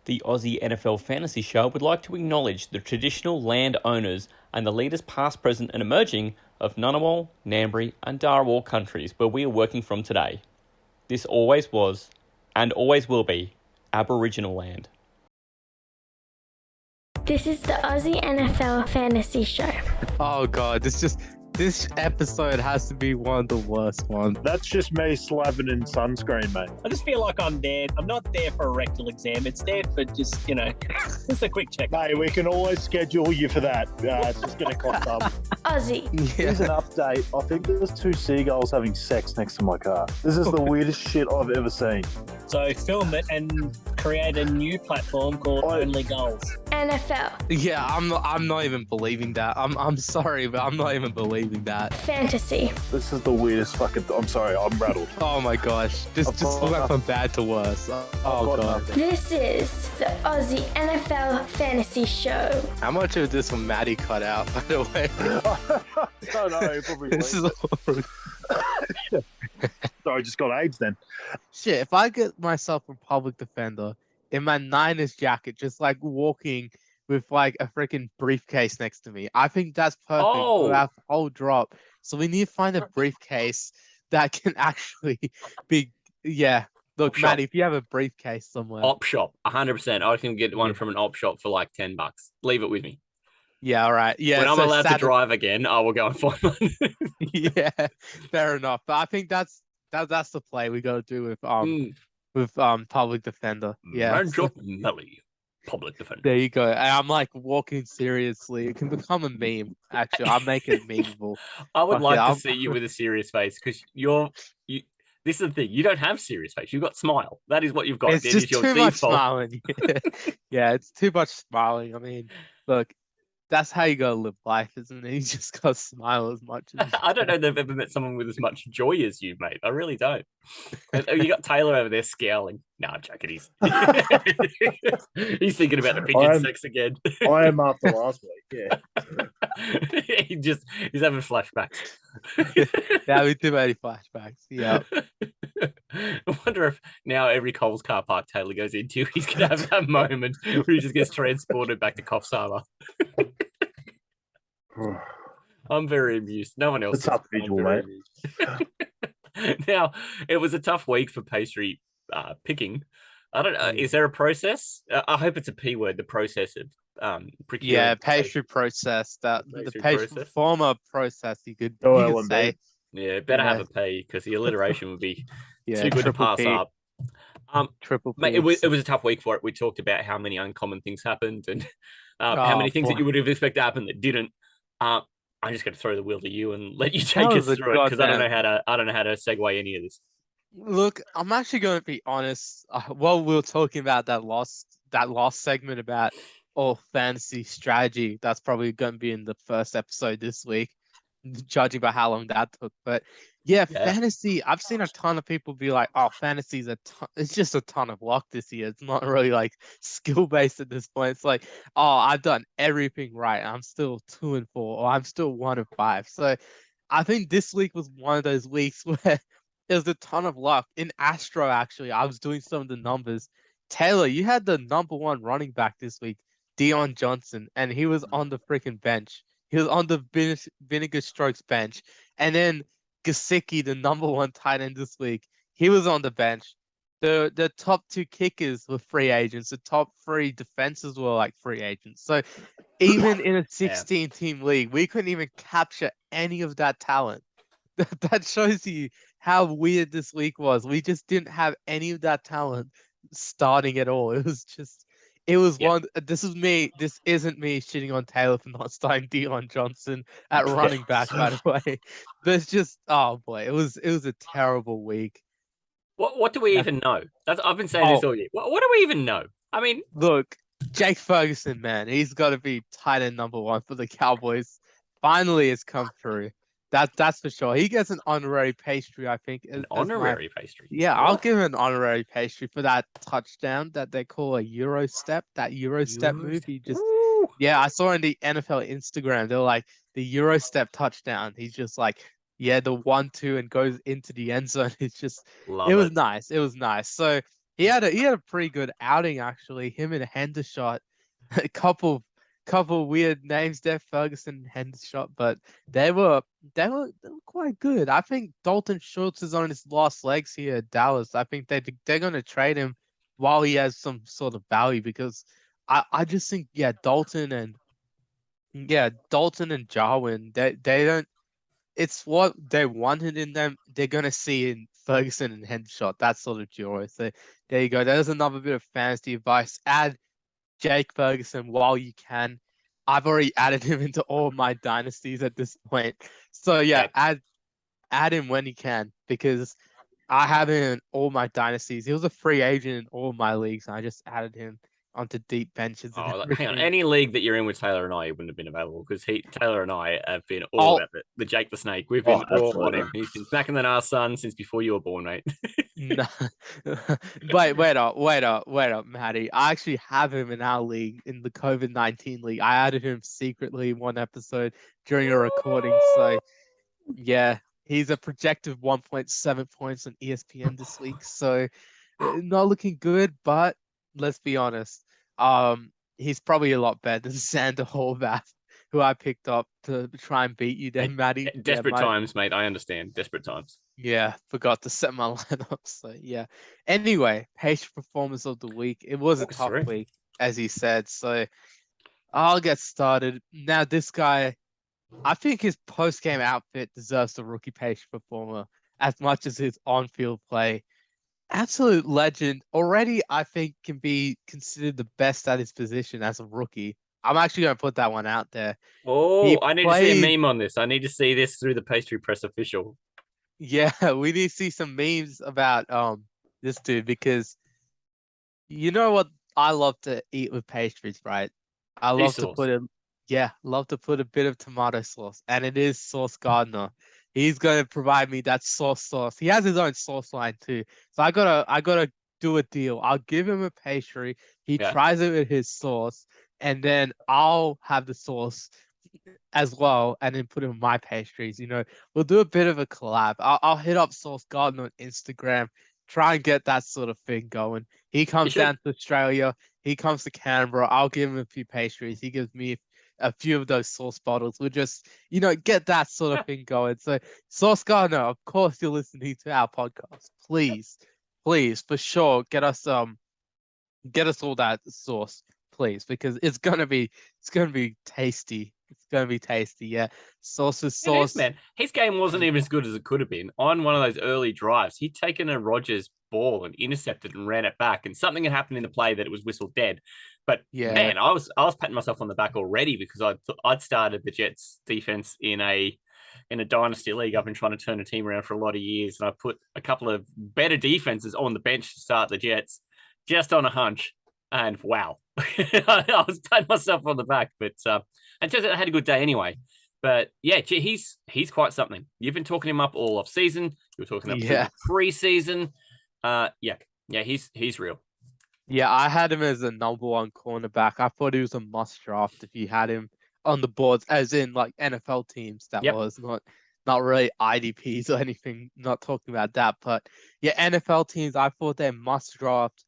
The Aussie NFL Fantasy Show would like to acknowledge the traditional land owners and the leaders past, present and emerging of Ngunnawal, Ngambri and Darawal countries where we are working from today. This always was, and always will be, Aboriginal land. This is the Aussie NFL Fantasy Show. Oh god, this episode has to be one of the worst ones. That's just me slapping in sunscreen, mate. I just feel like I'm there. I'm not there for a rectal exam. It's there for just, just a quick check. Mate, we can always schedule you for that. It's just going to cost up. Aussie. Here's an update. I think there's two seagulls having sex next to my car. This is the weirdest shit I've ever seen. So film it and create a new platform called Only Goals. NFL. Yeah, I'm not even believing that. I'm sorry, but I'm not even believing that. Fantasy. This is the weirdest fucking... I'm sorry, I'm rattled. Oh my gosh. Just went from bad to worse. Oh god. This is the Aussie NFL Fantasy Show. How much of this will Maddie cut out, by the way? I don't know, probably. This is Sorry, I just got AIDS then. shit. If I get myself a public defender in my Niners jacket, just like walking with like a freaking briefcase next to me, I think that's perfect for our whole drop. So we need to find a briefcase that can actually be, yeah. Look, Op shop. Maddie, if you have a briefcase somewhere. Op shop, 100%. I can get one from an op shop for like $10. Leave it with me. Yeah, all right. Yeah. When I'm so allowed to drive again, I will go and find one. Yeah, fair enough. But I think that's the play we got to do with public defender. Yeah. Manjot Melly, public defender. There you go. And I'm like walking seriously. It can become a meme. Actually, I'm making it memeable. I would Fuck like yeah, to see you with a serious face because you. This is the thing. You don't have serious face. You've got smile. That is what you've got. It's It just is your too much default. smiling. Yeah, it's too much smiling. I mean, look, that's how you gotta live life, isn't it? You just gotta smile as much as I don't know if I've ever met someone with as much joy as you, mate. I really don't. You got Taylor over there scowling. No, I'm joking. He's thinking about the pigeon sex again. I am after last week, yeah. He's having flashbacks. Yeah, we do many flashbacks. Yeah. I wonder if now every Coles car park Taylor goes into, he's gonna have that moment where he just gets transported back to Coffs Harbour. I'm very amused. No one else. It's a tough visual, mate. Now, it was a tough week for Pastry picking. I don't know. Is there a process? I hope it's a P word, the process of procuring. Yeah, pastry process. The Pastry pastry process. former process, you could L&B. say. Yeah, better Yeah. have a P because the alliteration would be Yeah, too good to triple pass P. up. Triple P. Mate, it was a tough week for it. We talked about how many uncommon things happened and how Oh, many things that boy. you would have expected to happen that didn't. I'm just going to throw the wheel to you and let you That take us was a through it because I don't know goddamn- how to segue any of this. Look, I'm actually going to be honest. While we were talking about that last segment about fantasy strategy, that's probably going to be in the first episode this week, judging by how long that took. But yeah, fantasy. I've seen a ton of people be like, "Oh, fantasy's it's just a ton of luck this year. It's not really like skill based at this point. It's like, oh, I've done everything right. I'm still 2-4, or I'm still 1-5." So I think this week was one of those weeks where there's a ton of luck. In Astro, actually, I was doing some of the numbers. Taylor, you had the number one running back this week, Terron Johnson, and he was on the freaking bench. He was on the Vinegar Strokes bench. And then Gasicki, the number one tight end this week, he was on the bench. The top two kickers were free agents. The top three defenses were like free agents. So even in a 16-team league, we couldn't even capture any of that talent. That shows you how weird this week was. We just didn't have any of that talent starting at all. It was one. This is me. This isn't me shitting on Taylor for not starting Terron Johnson at running back, by the way. There's just, oh boy, it was a terrible week. What do we even know? I've been saying this all year. What do we even know? I mean, look, Jake Ferguson, man, he's got to be tight end number one for the Cowboys. Finally, it's come through. That's for sure. He gets an honorary pastry, I think. An honorary pastry. Yeah, I'll give him an honorary pastry for that touchdown that they call a Euro step. That Euro step move. He just, I saw in the NFL Instagram, they were like the Euro step touchdown. He's just like, the 1-2 and goes into the end zone. It's just, it was nice. It was nice. So He had a pretty good outing actually. Him and Hendershot, a couple weird names there, Ferguson and Hendershot, but they were they were quite good. I think Dalton Schultz is on his last legs here at Dallas. I think they're going to trade him while he has some sort of value because I just think Dalton and Jarwin they don't. It's what they wanted in them. They're gonna see in Ferguson and Hendershot, that sort of duo. So there you go. There's another bit of fantasy advice. Add Jake Ferguson while you can. I've already added him into all my dynasties at this point. So yeah, Yeah. add him when you can because I have him in all my dynasties. He was a free agent in all my leagues, and I just added him onto deep benches and Oh, hang on. everything. Any league that you're in with Taylor and I wouldn't have been available because Taylor and I have been all I'll about the Jake the Snake. We've Oh, been all on absolutely. him. He's been smacking the ass son since before you were born, mate. No. Wait up, Matty. I actually have him in our league, in the COVID-19 league. I added him secretly in one episode during a recording. So, yeah, he's a projected 1.7 points on ESPN this week. So, not looking good, but let's be honest. He's probably a lot better than Xander Horvath, who I picked up to try and beat you Hey, then, Matty. Yeah, desperate times, mate. I understand. Desperate times. yeah, forgot to set my lineup. So yeah. Anyway, patient performance of the week. It was a Walk us tough through. week, as he said. So I'll get started. Now, this guy, I think his post-game outfit deserves the rookie patient performer as much as his on-field play. Absolute legend. Already, I think can be considered the best at his position as a rookie. I'm actually going to put that one out there. Oh, He I need to see a played. meme on this. I need to see this through the Pastry Press official. Yeah, we need to see some memes about this dude because you know what I love to eat with pastries, right? I Cheese love to sauce. love to put a bit of tomato sauce, and it is Sauce Gardner. He's gonna provide me that sauce. He has his own sauce line too, so I gotta do a deal. I'll give him a pastry. He Yeah. tries it with his sauce, and then I'll have the sauce as well, and then put in my pastries. We'll do a bit of a collab. I'll hit up Sauce Garden on Instagram, try and get that sort of thing going. He You comes should. down to Australia, he comes to Canberra. I'll give him a few pastries. He gives me a few of those sauce bottles. We'll just, get that sort of thing going. So, Sauce Gardner, of course, you're listening to our podcast. Please, for sure, get us all that sauce, please, because it's gonna be tasty. It's gonna be tasty. Yeah, sauce is It is, sauce. man. His game wasn't even as good as it could have been. On one of those early drives, he'd taken a Rogers ball and intercepted and ran it back, and something had happened in the play that it was whistled dead. But Yeah, man, I was patting myself on the back already because I'd started the Jets defense in a dynasty league. I've been trying to turn a team around for a lot of years, and I put a couple of better defenses on the bench to start the Jets, just on a hunch. And wow, I was patting myself on the back, but and just I had a good day anyway. But yeah, he's quite something. You've been talking him up all off season. You were talking up through yeah, the preseason. Yeah, he's real. yeah. I had him as a number one cornerback. I thought he was a must draft if you had him on the boards, as in like NFL teams. That Yep. was not really IDPs or anything. Not talking about that, but yeah, NFL teams. I thought they must draft.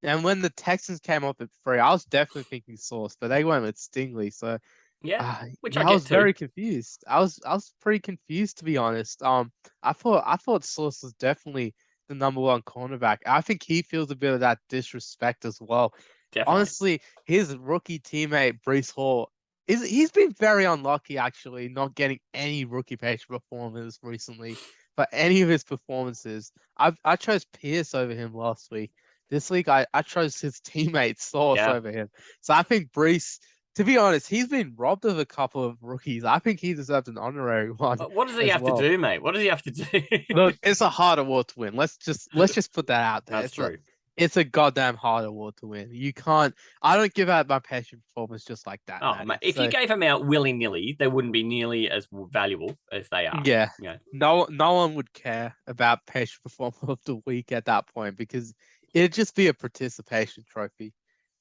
And when the Texans came up at 3, I was definitely thinking Sauce, but they went with Stingley. So Yeah, which I yeah, I get was too. very confused. I was pretty confused to be honest. I thought Sauce was definitely the number one cornerback. I think he feels a bit of that disrespect as well. Definitely. Honestly, his rookie teammate Brees Hall he's been very unlucky actually, not getting any rookie page performers recently. But any of his performances, I chose Pierce over him last week. This week I chose his teammate Sauce Yeah. over him. So I think Brees, to be honest, he's been robbed of a couple of rookies. I think he deserves an honorary one What does he as have to well. do, mate? What does he have to do? Look, it's a hard award to win. Let's just put that out there. That's true. It's a goddamn hard award to win. You can't. I don't give out my passion performance just like that, Oh, Matty. mate, if you So gave them out willy nilly, they wouldn't be nearly as valuable as they are. yeah, Yeah. no one would care about passion performer of the week at that point because it'd just be a participation trophy.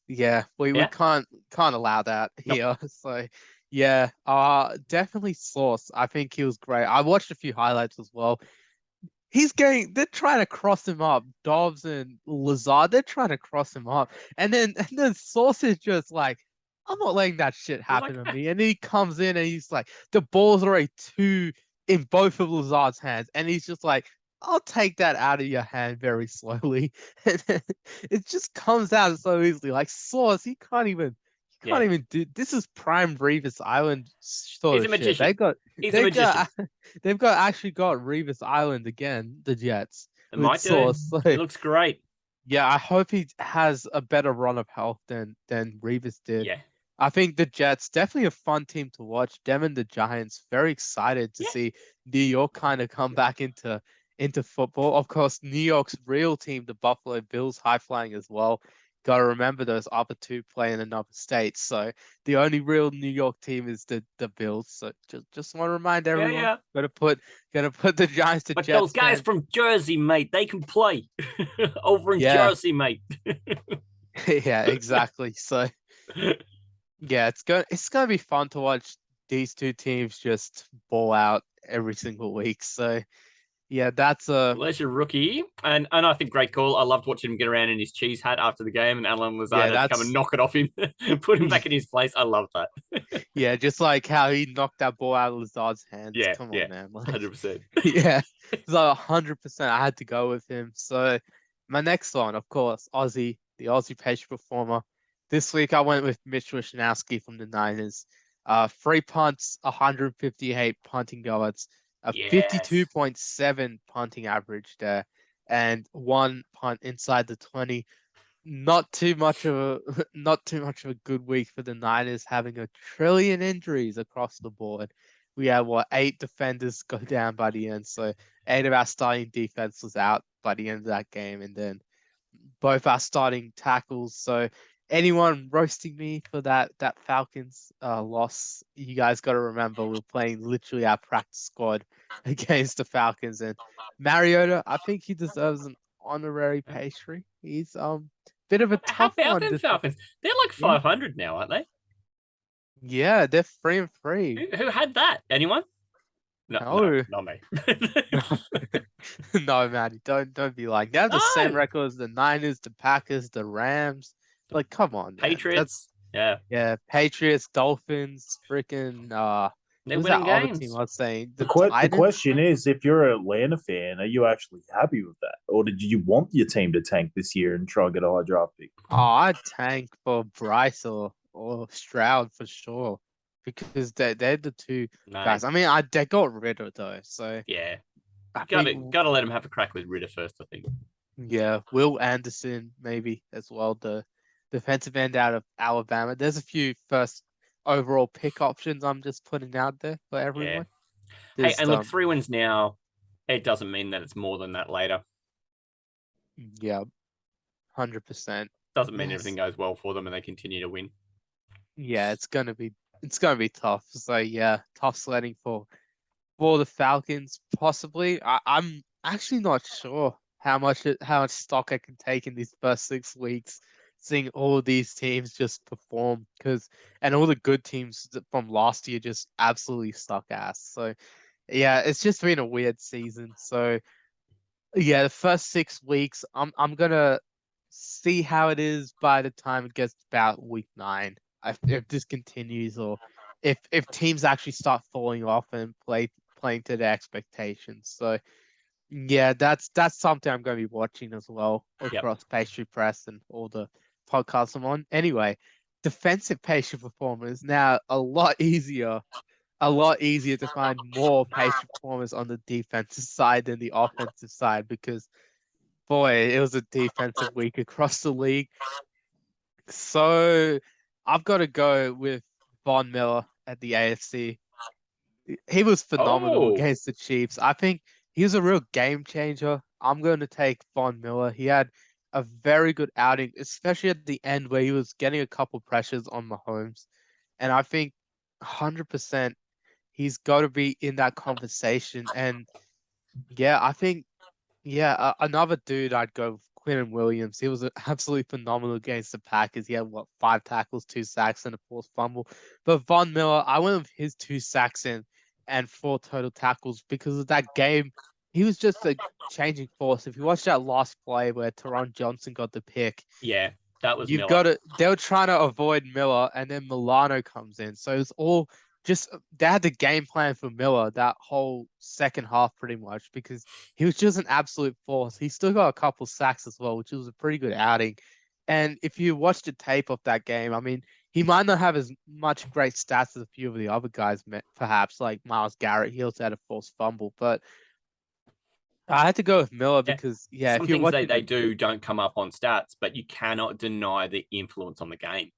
Yeah, we Yeah. can't allow that Nope. here. So yeah, definitely Sauce. I think he was great. I watched a few highlights as well. they're trying to cross him up. Dobbs and Lazard, they're trying to cross him up. And then Sauce is just like, I'm not letting that shit happen to me. And then he comes in and he's like, the ball's already two in both of Lazard's hands. And he's just like, I'll take that out of your hand very slowly. And then it just comes out so easily. Like Sauce, he can't even do this. Is prime Revis Island sort He's of a shit. magician. He's a magician. They've got Revis Island again, the Jets. It With might do. Sauce. So, It looks great. yeah, I hope he has a better run of health than Revis did. Yeah. I think the Jets definitely a fun team to watch. Them and the Giants, very excited to see New York kind of come back into football. Of course, New York's real team, the Buffalo Bills, high flying as well. Got to remember those other two play in another state. So the only real New York team is the Bills. So just want to remind everyone, gotta put the Giants to But Jets. those guys from Jersey, mate, they can play over in Jersey, mate. Yeah, exactly. So yeah, it's gonna be fun to watch these two teams just ball out every single week. So yeah, that's a Well, there's your rookie, and I think great call. I loved watching him get around in his cheese hat after the game, and Alan Lazard had to come and knock it off him, put him back in his place. I love that. Yeah, just like how he knocked that ball out of Lazard's hands. Yeah, Come on, man. Like, 100%. yeah, so 100%. I had to go with him. So my next one, of course, the Aussie Pastry performer. This week I went with Mitch Wisnowski from the Niners. 3 punts, 158 punting yards, a 52.7 punting average there, and 1 punt inside the 20. Not too much of a good week for the Niners, having a trillion injuries across the board. We had 8 defenders go down by the end, so 8 of our starting defense was out by the end of that game, and then both our starting tackles. So anyone roasting me for that Falcons loss, you guys got to remember we're playing literally our practice squad against the Falcons, and Mariota, I think he deserves an honorary pastry. He's bit of a tough How about one. them Falcons? They're like 500 now, aren't they? Yeah, they're 3-3. Who had that? Anyone? No, not me. No, man, don't be like. They have the same record as the Niners, the Packers, the Rams. Like, come on, man. Patriots. Yeah, Patriots, Dolphins, freaking They're who's winning that other games. team I was saying? The question is, if you're an Atlanta fan, are you actually happy with that? Or did you want your team to tank this year and try and get a high draft pick? Oh, I'd tank for Bryce or Stroud for sure. Because they're the two guys. I mean, they got Ritter though, so yeah, gotta let him have a crack with Ritter first. I think. Yeah, Will Anderson maybe as well, the defensive end out of Alabama. There's a few first overall pick options I'm just putting out there for everyone. Yeah. Hey, and look, 3 wins now. It doesn't mean that it's more than that later. Yeah, 100%. Doesn't mean everything goes well for them and they continue to win. Yeah, it's gonna be tough. So yeah, tough sledding for the Falcons. Possibly, I'm actually not sure how much stock I can take in these first 6 weeks, seeing all of these teams just perform and all the good teams from last year just absolutely suck ass. So yeah, it's just been a weird season. So yeah, the first 6 weeks, I'm gonna see how it is by the time it gets about week 9. If this continues, or if teams actually start falling off and playing to their expectations. So yeah, that's something I'm going to be watching as well across Pastry Press and all the podcasts I'm on. Anyway, defensive pastry performers now a lot easier to find more pastry performers on the defensive side than the offensive side, because boy, it was a defensive week across the league. So I've got to go with Von Miller at the AFC. He was phenomenal against the Chiefs. I think he was a real game changer. I'm going to take Von Miller. He had a very good outing, especially at the end where he was getting a couple pressures on Mahomes. And I think 100% he's got to be in that conversation. And yeah, I think, another dude I'd go with Quinn and Williams. He was absolutely phenomenal against the Packers. He had 5 tackles, 2 sacks, and a forced fumble. But Von Miller, I went with his 2 sacks and 4 total tackles because of that game he was just a changing force. If you watch that last play where Terron Johnson got the pick, Yeah, that was you've Miller. got to. They were trying to avoid Miller, and then Milano comes in. So it's all just they had the game plan for Miller that whole second half pretty much because he was just an absolute force. He still got a couple sacks as well, which was a pretty good outing. And if you watch the tape of that game, I mean, he might not have as much great stats as a few of the other guys, perhaps like Miles Garrett. He also had a forced fumble, but I had to go with Miller Yeah. because yeah, Some if you're things watching, they do don't come up on stats, but you cannot deny the influence on the game.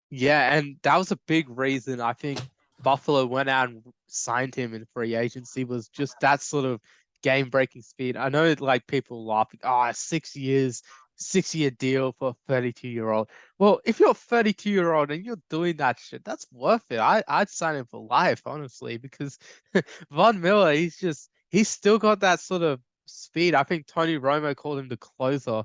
yeah, and that was a big reason I think Buffalo went out and signed him in free agency was just that sort of game breaking speed. I know like people laughing, 6 years, 6 year deal for a 32-year-old. Well, if you're a 32-year-old and you're doing that shit, that's worth it. I'd sign him for life, honestly, because Von Miller, he's still got that sort of speed. I think Tony Romo called him the closer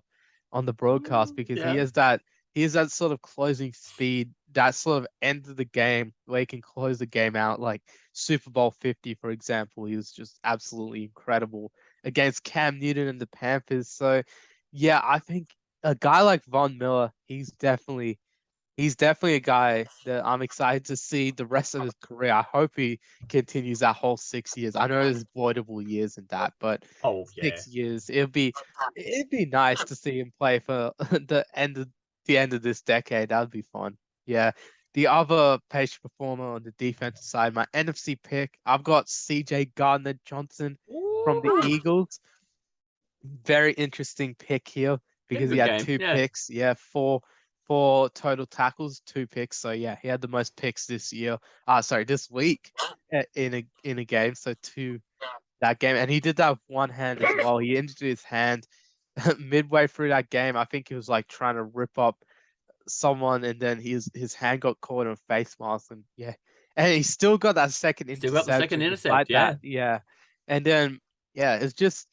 on the broadcast because Yeah. he has that sort of closing speed, that sort of end of the game where he can close the game out, like Super Bowl 50, for example. He was just absolutely incredible against Cam Newton and the Panthers. So, yeah, I think a guy like Von Miller, he's definitely a guy that I'm excited to see the rest of his career. I hope he continues that whole 6 years. I know there's voidable years in that, but Oh yeah. 6 years, it'd be nice to see him play for the end of this decade. That would be fun. Yeah. The other page performer on the defensive side, my NFC pick, I've got CJ Gardner Johnson from the Eagles. Very interesting pick here because he Good had game. two Yeah. picks. Yeah, four total tackles, two picks. So yeah, he had the most picks this year. This week in a game. So two that game, and he did that with one hand as well. He injured his hand midway through that game. I think he was like trying to rip up someone, and then his hand got caught in a face mask, and yeah, and he still got that second Still got the second interception intercept. despite Yeah. that. Yeah, and then yeah, it's just,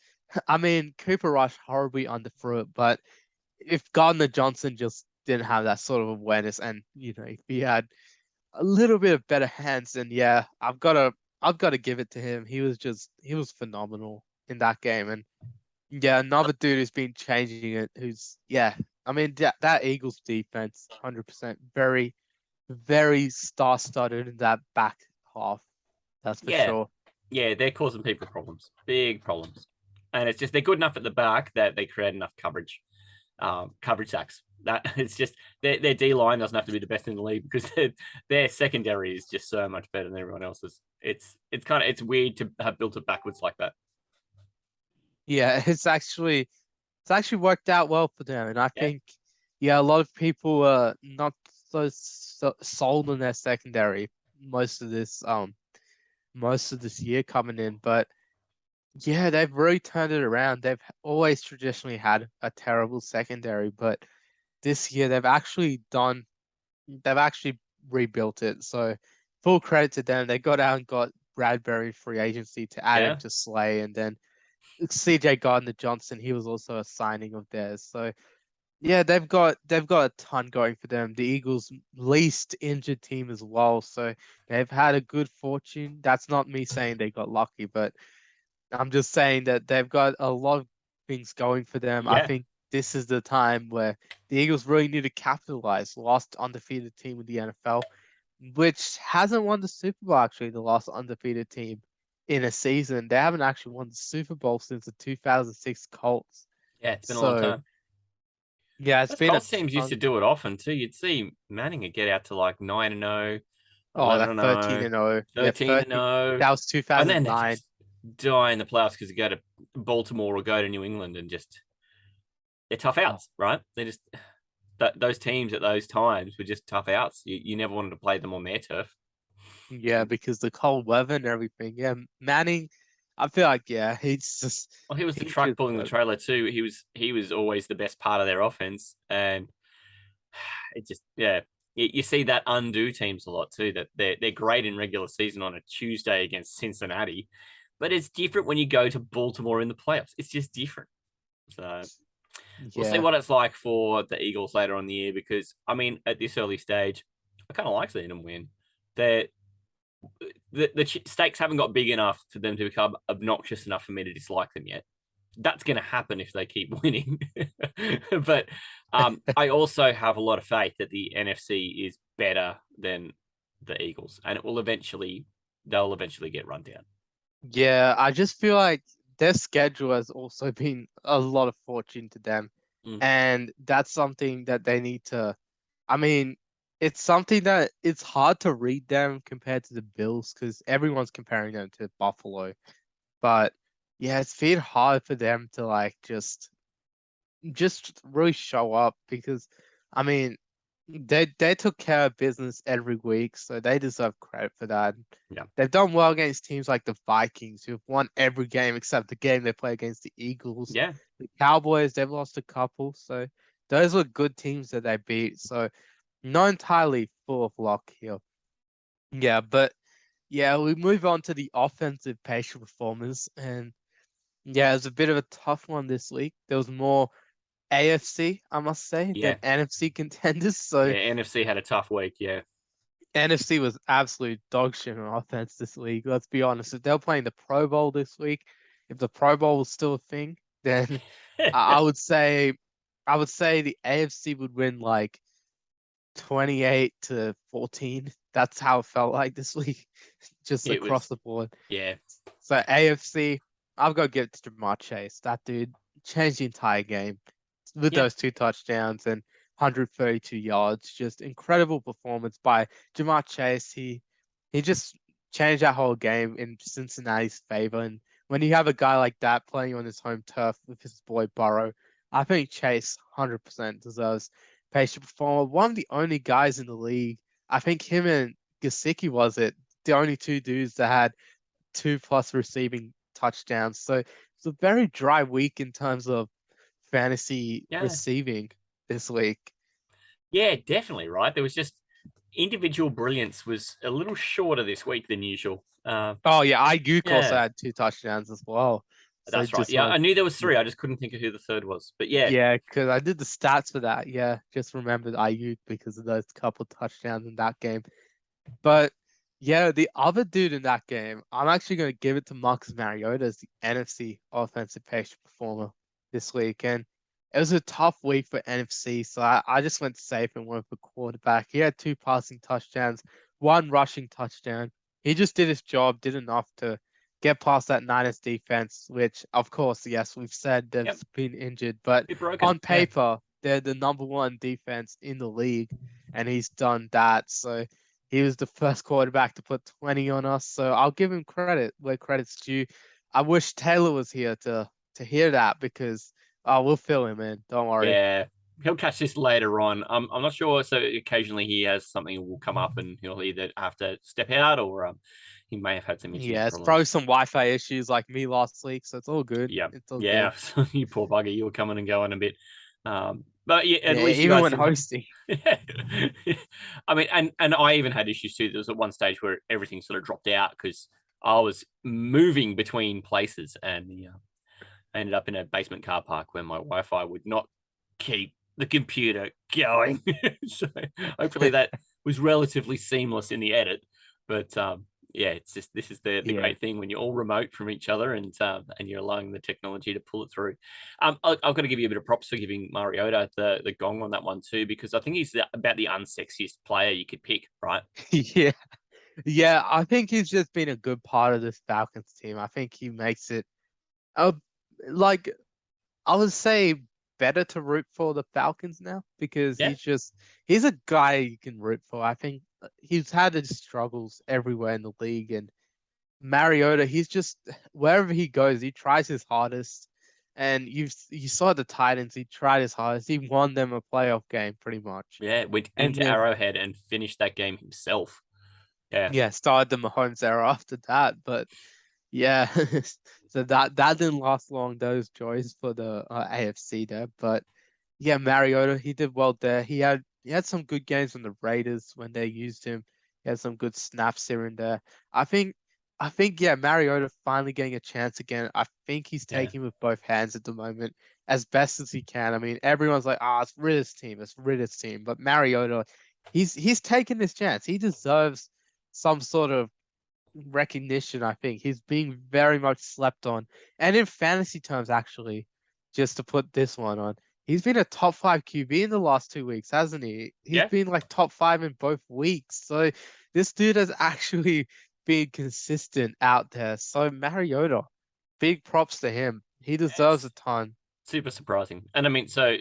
I mean, Cooper Rush horribly underthrew it, but if Gardner Johnson just didn't have that sort of awareness, and if he had a little bit of better hands, then yeah, I've got to give it to him. He was phenomenal in that game, and yeah, another dude who's been changing it. I mean that Eagles defense, 100%, very, very star-studded in that back half. That's for Yeah. sure. Yeah, they're causing people problems, big problems, and it's just they're good enough at the back that they create enough coverage sacks. That it's just their D line doesn't have to be the best in the league because their secondary is just so much better than everyone else's. It's weird to have built it backwards like that. Yeah, it's actually worked out well for them, and I Yeah. think yeah, a lot of people are not so sold on their secondary most of this year coming in, but yeah, they've really turned it around. They've always traditionally had a terrible secondary, but this year they've actually rebuilt it. So full credit to them. They got out and got Bradbury free agency to add him Yeah. to Slay, and then CJ Gardner Johnson, he was also a signing of theirs. So yeah, they've got a ton going for them. The Eagles' least injured team as well. So they've had a good fortune. That's not me saying they got lucky, but I'm just saying that they've got a lot of things going for them. I Yeah. think this is the time where the Eagles really need to capitalize. Last undefeated team in the NFL, which hasn't won the Super Bowl, actually, the last undefeated team in a season. They haven't actually won the Super Bowl since the 2006 Colts. Yeah, it's been a long So, time. yeah, it's Those been a Colts teams used to ton. do it often too. You'd see Manning would get out to like 9-0, Oh, 11 that and 13 0, and 0. Yeah, 13 and 13. 0, That was and then they 2009. just die in the playoffs because they go to Baltimore or go to New England and just they're tough outs, right? They just those teams at those times were just tough outs. You never wanted to play them on their turf. Yeah, because the cold weather and everything. Yeah, Manning, I feel like, yeah, Well, he was the he's truck just pulling the trailer too. He was always the best part of their offense, and it just you see that undo teams a lot too. That they're great in regular season on a Tuesday against Cincinnati, but it's different when you go to Baltimore in the playoffs. It's just different. So we'll see Yeah. what it's like for the Eagles later on in the year because I mean at this early stage, I kind of like seeing them win. They're the stakes haven't got big enough for them to become obnoxious enough for me to dislike them yet. That's going to happen if they keep winning. But I also have a lot of faith that the NFC is better than the Eagles, and they'll eventually get run down. Yeah, I just feel like their schedule has also been a lot of fortune to them. And that's something that they need to. I mean, it's something that it's hard to read them compared to the Bills because everyone's comparing them to Buffalo. But yeah, it's been hard for them to like just really show up because I mean they took care of business every week, so they deserve credit for that. Yeah. They've done well against teams like the Vikings, who've won every game except the game they play against the Eagles. Yeah. The Cowboys, they've lost a couple, so those were good teams that they beat. So not entirely full of luck here. Yeah, but yeah, we move on to the offensive patient performance, and yeah, it was a bit of a tough one this week. There was more AFC, I must say, Yeah. than NFC contenders. So Yeah, NFC had a tough week. Yeah. NFC was absolute dog shit on offense this week. Let's be honest. If they were playing the Pro Bowl this week, if the Pro Bowl was still a thing, then I would say the AFC would win like 28-14. That's how it felt like this week, just across the board. Yeah. So AFC, I've got to give it to Jamar Chase. That dude changed the entire game with those 2 touchdowns and 132 yards. Just incredible performance by Jamar Chase. He just changed that whole game in Cincinnati's favor. And when you have a guy like that playing on his home turf with his boy Burrow, I think Chase 100% deserves patient performer. One of the only guys in the league, I think him and Gesicki was the only 2 dudes that had 2+ receiving touchdowns. So it's a very dry week in terms of fantasy receiving this week. Yeah, definitely, right? There was just individual brilliance was a little shorter this week than usual. Ayuk also had 2 touchdowns as well. So that's right. Yeah, I knew there was 3. I just couldn't think of who the third was. But yeah. Yeah, because I did the stats for that. Yeah, just remembered Ayuk because of those couple touchdowns in that game. But yeah, the other dude in that game, I'm actually going to give it to Marcus Mariota as the NFC offensive patient performer this week. And it was a tough week for NFC, so I just went safe and went for quarterback. He had 2 passing touchdowns, 1 rushing touchdown. He just did his job, did enough to get past that Niners defense, which, of course, yes, we've said they've been injured, but on paper, they're the number 1 defense in the league, and he's done that. So he was the first quarterback to put 20 on us. So I'll give him credit where credit's due. I wish Taylor was here to hear that because we'll fill him in. Don't worry. Yeah, he'll catch this later on. I'm not sure. So occasionally he has something will come up and he'll either have to step out or he may have had some issues. Yeah, it's probably some Wi-Fi issues like me last week, so it's all good. Yeah, it's all good. So you poor bugger, you were coming and going a bit. But yeah, at least even when hosting. I mean, and I even had issues too. There was at one stage where everything sort of dropped out because I was moving between places and I ended up in a basement car park where my Wi-Fi would not keep the computer going. So hopefully that was relatively seamless in the edit. But yeah, it's just this is the great thing when you're all remote from each other and you're allowing the technology to pull it through. I've got to give you a bit of props for giving Mariota the gong on that one too, because I think he's about the unsexiest player you could pick, right? Yeah, I think he's just been a good part of this Falcons team. I think he makes it like I would say better to root for the Falcons now because he's a guy you can root for. I think he's had his struggles everywhere in the league, and Mariota, he's just wherever he goes, he tries his hardest. And you saw the Titans, he tried his hardest. He won them a playoff game pretty much. Yeah, went into Arrowhead and finished that game himself. Yeah, started the Mahomes era after that, but yeah, so that didn't last long. Those joys for the AFC there, but yeah, Mariota, he did well there. He had some good games from the Raiders when they used him. He had some good snaps here and there. I think Mariota finally getting a chance again. I think he's taking with both hands at the moment as best as he can. I mean, everyone's like, it's Ritter's team, but Mariota, he's taking this chance. He deserves some sort of recognition. I think he's being very much slept on, and in fantasy terms, actually, just to put this one on, he's been a top 5 QB in the last 2 weeks, hasn't he? He's Yeah. been like top 5 in both weeks. So this dude has actually been consistent out there. So Mariota, big props to him. He deserves a Yes. ton. Super surprising. And I mean, so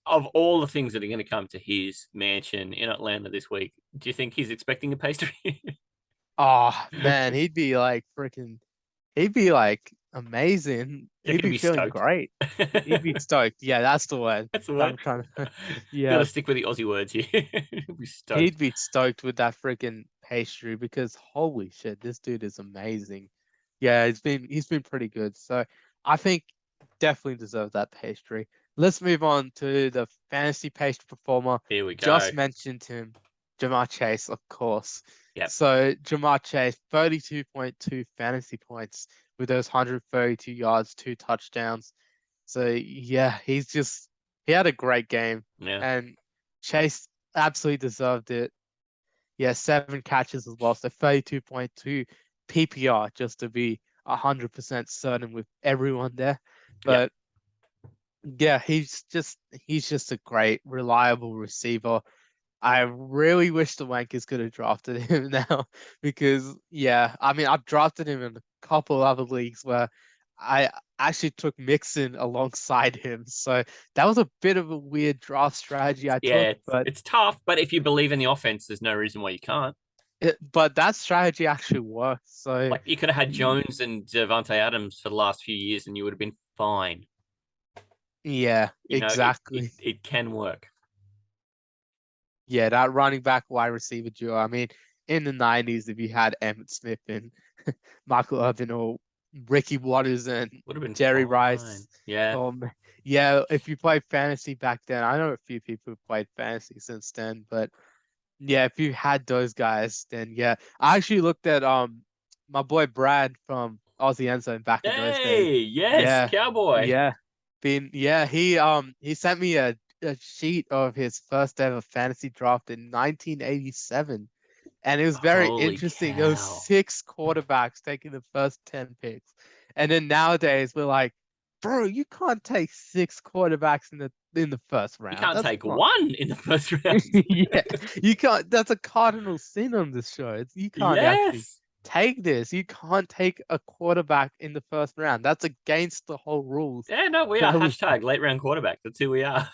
of all the things that are going to come to his mansion in Atlanta this week, do you think he's expecting a pastry? Oh man, he'd be like freaking. He'd be like amazing. You're He'd going to be be feeling stoked. great. He'd be stoked. Yeah, that's the word That's the that I'm word. trying to. Got Yeah, to stick with the Aussie words here. He'll be stoked. he'd be stoked with that freaking pastry because holy shit, this dude is amazing. Yeah, he's been pretty good. So I think definitely deserves that pastry. Let's move on to the fantasy pastry performer. Here we go. Just mentioned him, Jamar Chase, of course. Yep. So Jamar Chase, 32.2 fantasy points with those 132 yards, 2 touchdowns. So yeah, he had a great game, Yeah. and Chase absolutely deserved it. Yeah, 7 catches as well. So 32.2 PPR just to be 100% certain with everyone there. But yeah, he's just a great, reliable receiver. I really wish the Wankers could have drafted him now because yeah, I mean I've drafted him in a couple other leagues where I actually took Mixon alongside him. So that was a bit of a weird draft strategy I took, Yeah, it's tough, but if you believe in the offense, there's no reason why you can't. but that strategy actually worked. So Like you could have had Jones and Devontae Adams for the last few years, and you would have been fine. yeah, You know, exactly. it can work. Yeah, that running back wide receiver duo. I mean, in the 90s, if you had Emmitt Smith and Michael Irvin or Ricky Waters and Would have been Jerry fine. Rice, Yeah. yeah, if you played fantasy back then, I know a few people who played fantasy since then, but yeah, if you had those guys, then yeah. I actually looked at my boy Brad from Aussie Endzone back in those days. Hey, yes, Yeah, cowboy. yeah. He sent me a sheet of his first ever fantasy draft in 1987. And it was very Holy interesting. There was cow. 6 quarterbacks taking the first 10 picks. And then nowadays we're like, bro, you can't take 6 quarterbacks in the first You round. can't That's take not one in the first round. yeah, you can't. That's a cardinal sin on this show. You can't actually Yes. take this. You can't take a quarterback in the first round. That's against the whole rules. Yeah, no, we are That we hashtag late round quarterback. That's who we are.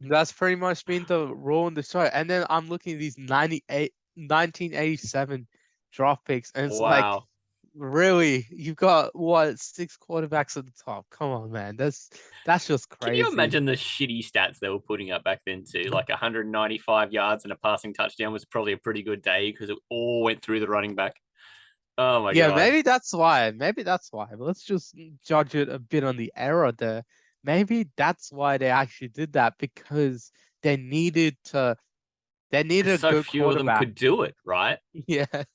That's pretty much been the rule in the show. And then I'm looking at these 1987 draft picks, and it's like, Wow. really, you've got what 6 quarterbacks at the top? Come on, man. That's just Can crazy. you imagine the shitty stats they were putting up back then too? Like 195 yards and a passing touchdown was probably a pretty good day because it all went through the running back. Oh my Yeah, god. maybe that's why. Maybe that's why. But let's just judge it a bit on the error there. Maybe that's why they actually did that because they needed to. They needed a So good few of them quarterback. could do it, right? Yeah. It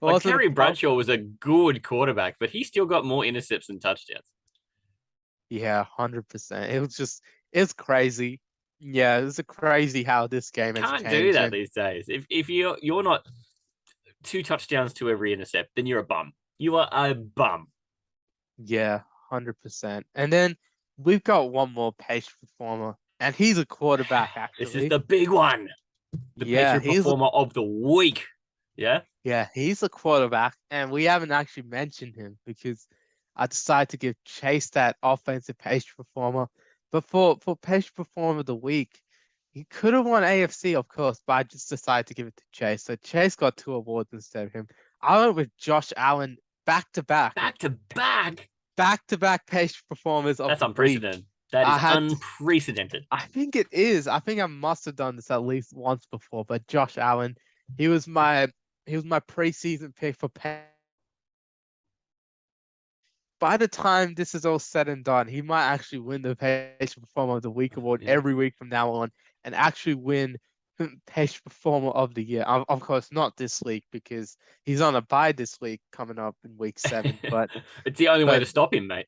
Like wasn't a Terry pro- Bradshaw was a good quarterback, but he still got more intercepts than touchdowns. Yeah, 100%. It's crazy. Yeah, it's crazy how this game has Can't do changed. that And these days. If you're not 2 touchdowns to every intercept, then you're a bum. You are a bum. yeah, 100%. And then we've got one more page performer, and he's a quarterback This is actually. the big one. The Yeah, Patriot performer of the week. Yeah. Yeah, he's a quarterback, and we haven't actually mentioned him because I decided to give Chase that offensive page performer. But for page performer of the week, he could have won AFC, of course, but I just decided to give it to Chase. So Chase got 2 awards instead of him. I went with Josh Allen back to back page performers of That's the week. unprecedented. That is I had unprecedented. I think it is. I think I must have done this at least once before, but Josh Allen, he was my preseason pick for by the time this is all said and done, he might actually win the Page Performer of the Week award Yeah. every week from now on and actually win Page Performer of the Year. Of course, not this week because he's on a bye this week coming up in week 7. But it's the only way but- to stop him, mate.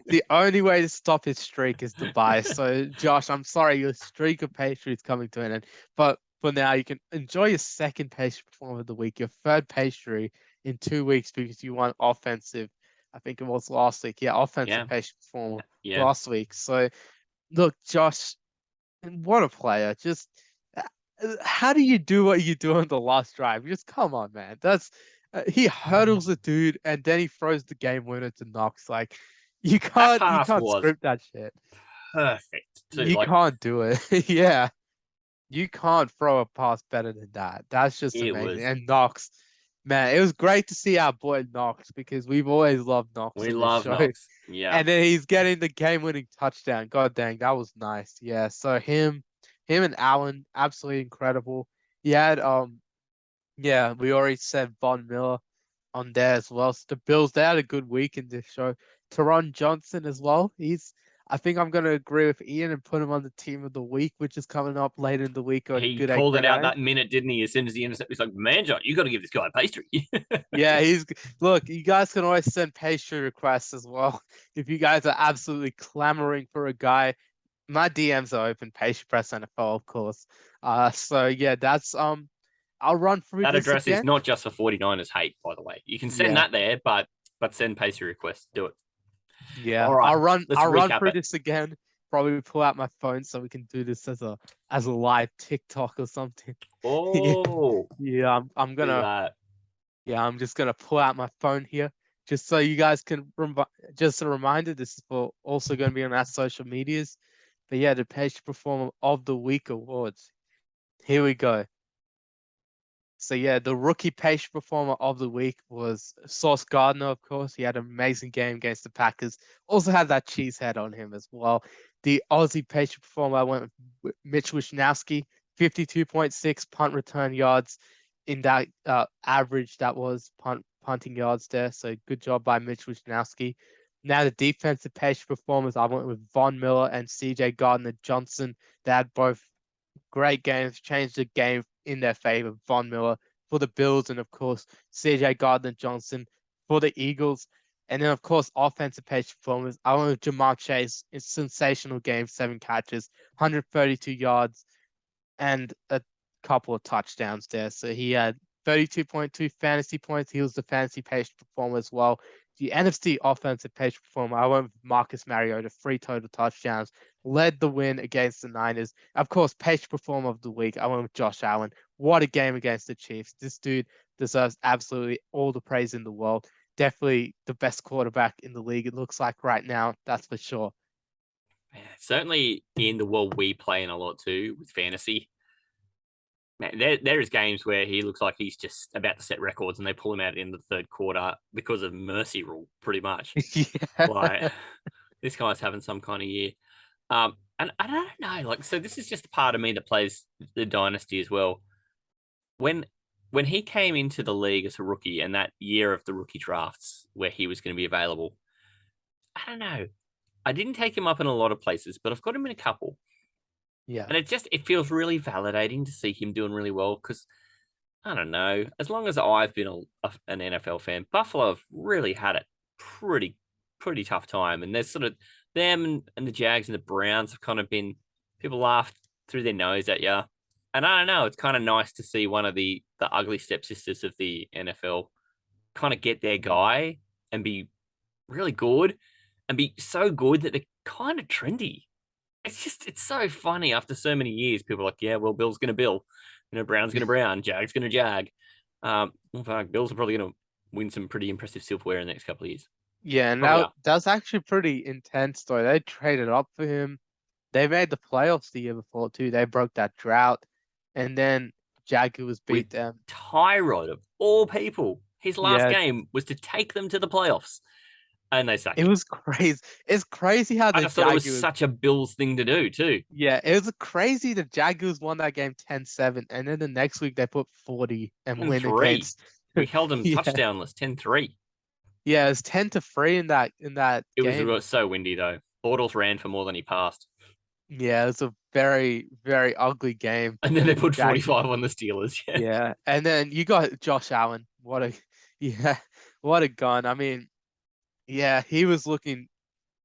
the only way to stop his streak is the bye. So, Josh, I'm sorry, your streak of Patriots coming to an end. But for now. You can enjoy your second pastry performer of the week, your third pastry in 2 weeks because you won offensive. I think it was last week. Yeah, offensive pastry performer last week. So look, Josh, what a player! Just how do you do what you do on the last drive? Just come on, man. That's he hurdles the dude and then he throws the game winner to Knox. Like you That can't pass was script that shit. perfect too. You Like can't do it. Yeah. You can't throw a pass better than that. That's just it amazing. was. And Knox, man, it was great to see our boy Knox because we've always loved Knox We on this love show. Knox. Yeah. And then he's getting the game-winning touchdown. God dang, that was nice. Yeah. So him and Allen, absolutely incredible. He had yeah, we already said Von Miller on there as well. So the Bills, they had a good week in this show. Terron Johnson as well. I think I'm gonna agree with Ian and put him on the team of the week, which is coming up later in the week on He Good Egg called it out Gridiron. that minute, didn't he? As soon as he intercepted, he's like, Manjot, you got to give this guy a pastry. Yeah, look, you guys can always send pastry requests as well. If you guys are absolutely clamoring for a guy, my DMs are open, pastry press NFL, of course. So yeah, that's I'll run through That this address is again. not just for 49ers hate, by the way. You can send Yeah. that there, but send pastry requests. Do it. Yeah, All right, I'll run recap through it. this again. Probably pull out my phone so we can do this as a live TikTok or something. Oh, Yeah, I'm do gonna that. yeah, I'm just gonna pull out my phone here just so you guys can just a reminder. This is also gonna be on our social medias. But yeah, the Pastry Performer of the Week awards. Here we go. So yeah, the rookie pastry performer of the week was Sauce Gardner, of course. He had an amazing game against the Packers. Also had that cheese head on him as well. The Aussie pastry performer, I went with Mitch Wisnowski, 52.6 punt return yards in that average that was punting yards there. So good job by Mitch Wisnowski. Now the defensive pastry performers, I went with Von Miller and CJ Gardner Johnson. They had both great games, changed the game in their favor. Von Miller for the Bills, and of course, CJ Gardner Johnson for the Eagles. And then, of course, offensive page performance. I went with Jamal Chase. It's a sensational game, 7 catches, 132 yards, and a couple of touchdowns there. So he had 32.2 fantasy points. He was the fantasy page performer as well. The NFC offensive page performer, I went with Marcus Mariota, 3 total touchdowns, led the win against the Niners. Of course, page performer of the week, I went with Josh Allen. What a game against the Chiefs. This dude deserves absolutely all the praise in the world. Definitely the best quarterback in the league, it looks like right now. That's for sure. Yeah, certainly in the world we play in a lot too with fantasy. Man, there is games where he looks like he's just about to set records and they pull him out in the third quarter because of mercy rule, pretty much. Yeah. Like this guy's having some kind of year. And I don't know, like, so this is just a part of me that plays the dynasty as well. When he came into the league as a rookie and that year of the rookie drafts where he was going to be available, I don't know. I didn't take him up in a lot of places, but I've got him in a couple. Yeah. And it feels really validating to see him doing really well because, I don't know, as long as I've been an NFL fan, Buffalo have really had it pretty tough time. And there's sort of them and the Jags and the Browns have kind of been, people laugh through their nose at you. And I don't know, it's kind of nice to see one of the ugly stepsisters of the NFL kind of get their guy and be really good and be so good that they're kind of trendy. It's so funny after so many years. People are like, yeah, well, Bill's going to Bill. Brown's going to Brown. Jag's going to Jag. In fact, Bills are probably going to win some pretty impressive silverware in the next couple of years. Yeah, and that's actually pretty intense, though. They traded up for him. They made the playoffs the year before, too. They broke that drought. And then Jaguars beat them. Tyrod, of all people, his last game was to take them to the playoffs. And they sucked. It was crazy. It's crazy how I just thought it was such a Bills thing to do, too. Yeah, it was crazy. The Jaguars won that game 10-7, and then the next week they put 40 and win against. We held them touchdownless, 10-3. Yeah, it was 10-3 in that game. It was so windy though. Bortles ran for more than he passed. Yeah, it was a very, very ugly game. And then they put 45 on the Steelers. Yeah, and then you got Josh Allen. What a gun. I mean, yeah, he was looking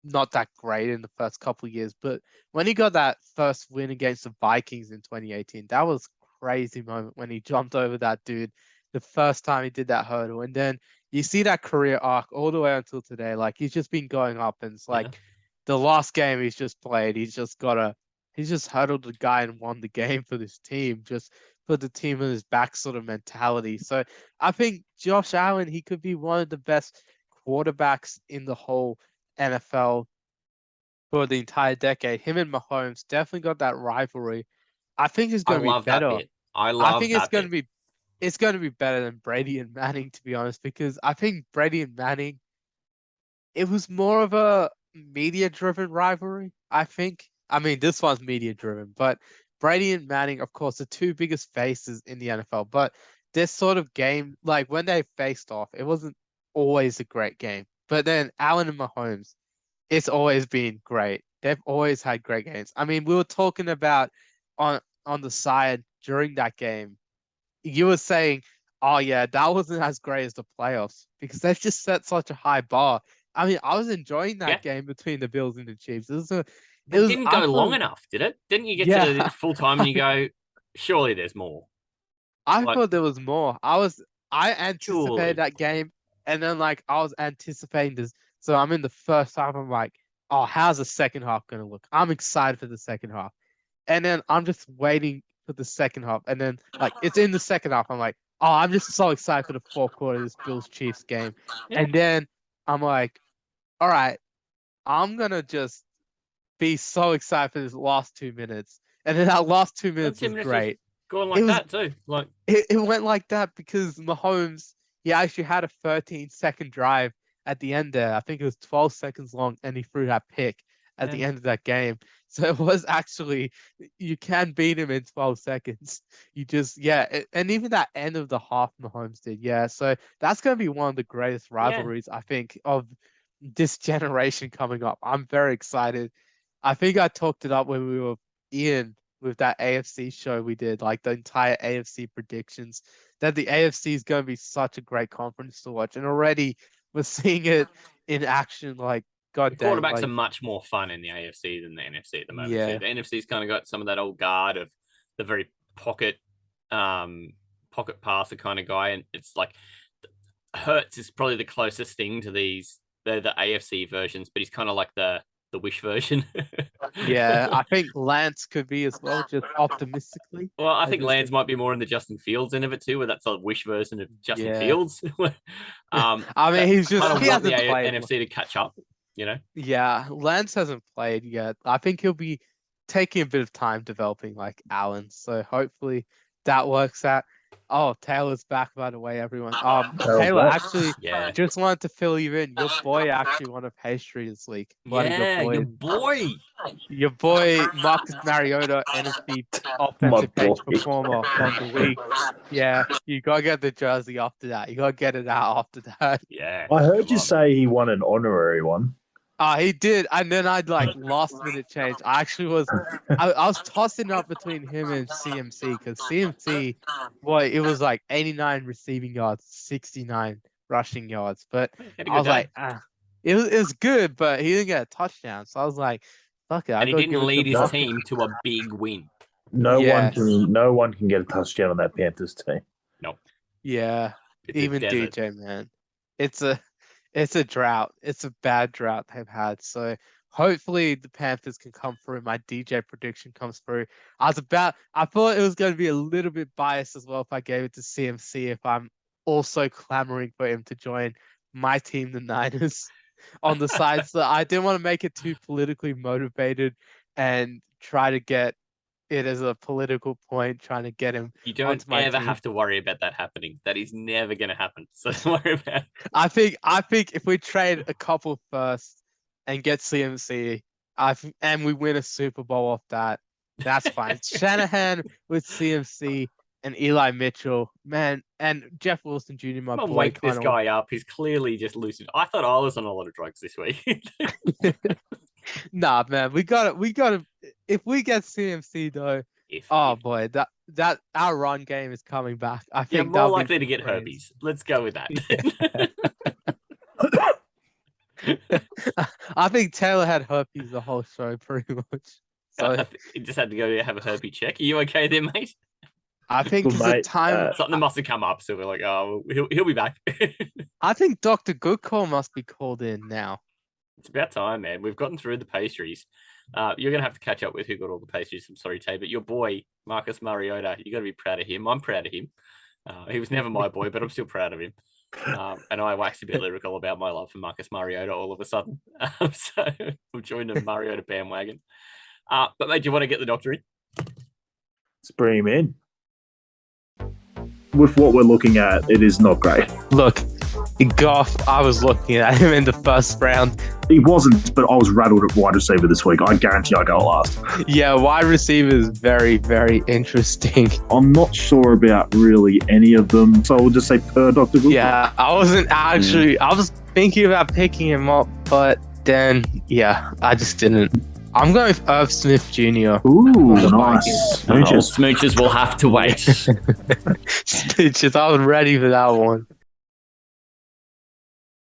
not that great in the first couple of years, but when he got that first win against the Vikings in 2018, that was crazy moment when he jumped over that dude the first time he did that hurdle. And then you see that career arc all the way until today. Like he's just been going up, and it's like the last game he's just played, he's just hurdled the guy and won the game for this team, just put the team on his back sort of mentality. So I think Josh Allen, he could be one of the best quarterbacks in the whole NFL for the entire decade. Him and Mahomes definitely got that rivalry. I think it's going to be better. I think it's going to be better than Brady and Manning, to be honest, because I think Brady and Manning, it was more of a media-driven rivalry, I think. I mean, this one's media-driven, but Brady and Manning, of course, the two biggest faces in the NFL. But this sort of game, like when they faced off, it wasn't always a great game. But then Allen and Mahomes, it's always been great. They've always had great games. I mean, we were talking about on the side during that game, you were saying, oh yeah, that wasn't as great as the playoffs because they've just set such a high bar. I mean, I was enjoying that game between the Bills and the Chiefs. It didn't go long enough, did it? Didn't you get to the full time and you go, surely there's more? I thought there was more. I anticipated that game, and then like I was anticipating this. So I'm in the first half. I'm like, oh, how's the second half gonna look? I'm excited for the second half, and then I'm just waiting for the second half, and then like it's in the second half. I'm like, oh, I'm just so excited for the fourth quarter of this Bills Chiefs game, and then I'm like, all right, I'm gonna just be so excited for this last 2 minutes, and then that last 2 minutes was great. Going like that too. Like it went like that because Mahomes, he actually had a 13-second drive at the end there. I think it was 12 seconds long, and he threw that pick at the end of that game. So it was actually, you can beat him in 12 seconds. You just, and even that end of the half Mahomes did. Yeah, so that's going to be one of the greatest rivalries, I think, of this generation coming up. I'm very excited. I think I talked it up when we were in with that AFC show we did, like the entire AFC predictions, that the AFC is going to be such a great conference to watch. And already we're seeing it in action. Like, God damn. Quarterbacks are much more fun in the AFC than the NFC at the moment. Yeah. The NFC's kind of got some of that old guard of the very pocket passer kind of guy. And it's like Hurts is probably the closest thing to the AFC versions, but he's kind of like the Wish version. Yeah, I think Lance could be as well, just optimistically. Well, I think Lance might be more in the Justin Fields end of it too, where that's a Wish version of Justin Fields. I mean, he hasn't played. NFC to catch up, you know? Yeah, Lance hasn't played yet. I think he'll be taking a bit of time developing like Allen, so hopefully that works out. Oh, Taylor's back, by the way, everyone. Taylor, actually, just wanted to fill you in. Your boy actually won a Pastry this week. Your boy. Your boy, Marcus Mariota, NFC Offensive Page Performer of the week. Yeah, you got to get the jersey after that. You got to get it out after that. Yeah. I heard you say he won an honorary one. He did, and then I'd like last minute change. I was tossing up between him and CMC because CMC, boy, it was like 89 receiving yards, 69 rushing yards. But I was like, it was good, but he didn't get a touchdown. So I was like, fuck it. And he didn't lead his team to a big win. No one can get a touchdown on that Panthers team. Nope. Yeah, even DJ, man. It's a drought. It's a bad drought they've had. So hopefully the Panthers can come through. My DJ prediction comes through. I thought it was going to be a little bit biased as well if I gave it to CMC, if I'm also clamoring for him to join my team, the Niners, on the side. So I didn't want to make it too politically motivated and try to get it as a political point, trying to get him. You don't ever have to worry about that happening. That is never going to happen. So don't worry about it. I think if we trade a couple first and get CMC, and we win a Super Bowl off that, that's fine. Shanahan with CMC and Eli Mitchell, man, and Jeff Wilson Jr. My boy. Wake this guy up. He's clearly just lucid. I thought I was on a lot of drugs this week. Nah, man, we got to. If we get CMC though, boy, that our run game is coming back. I think more likely to get herpes. Let's go with that. I think Taylor had herpes the whole show, pretty much. So he just had to go have a herpes check. Are you okay there, mate? I think Well, it's the mate, time. Something must have come up, so we're like, oh, he'll be back. I think Dr. Goodcall must be called in now. It's about time, man. We've gotten through the pastries. You're gonna have to catch up with who got all the pastries. I'm sorry, Tay, but your boy Marcus Mariota, you got to be proud of him. I'm proud of him. He was never my boy, but I'm still proud of him. And I waxed a bit lyrical about my love for Marcus Mariota all of a sudden. So I've joined the Mariota bandwagon. But mate, do you want to get the doctor in? Let's bring him in. With what we're looking at, it is not great. Look, Goff, I was looking at him in the first round. He wasn't, but I was rattled at wide receiver this week. I guarantee I go last. Yeah, wide receiver is very, very interesting. I'm not sure about really any of them, so we'll just say per Dr. Goodcall. Yeah, I wasn't actually. I was thinking about picking him up, but then, yeah, I just didn't. I'm going with Irv Smith Jr. Ooh, The nice. All Smooches. smooches will have to wait. Stitches, I was ready for that one.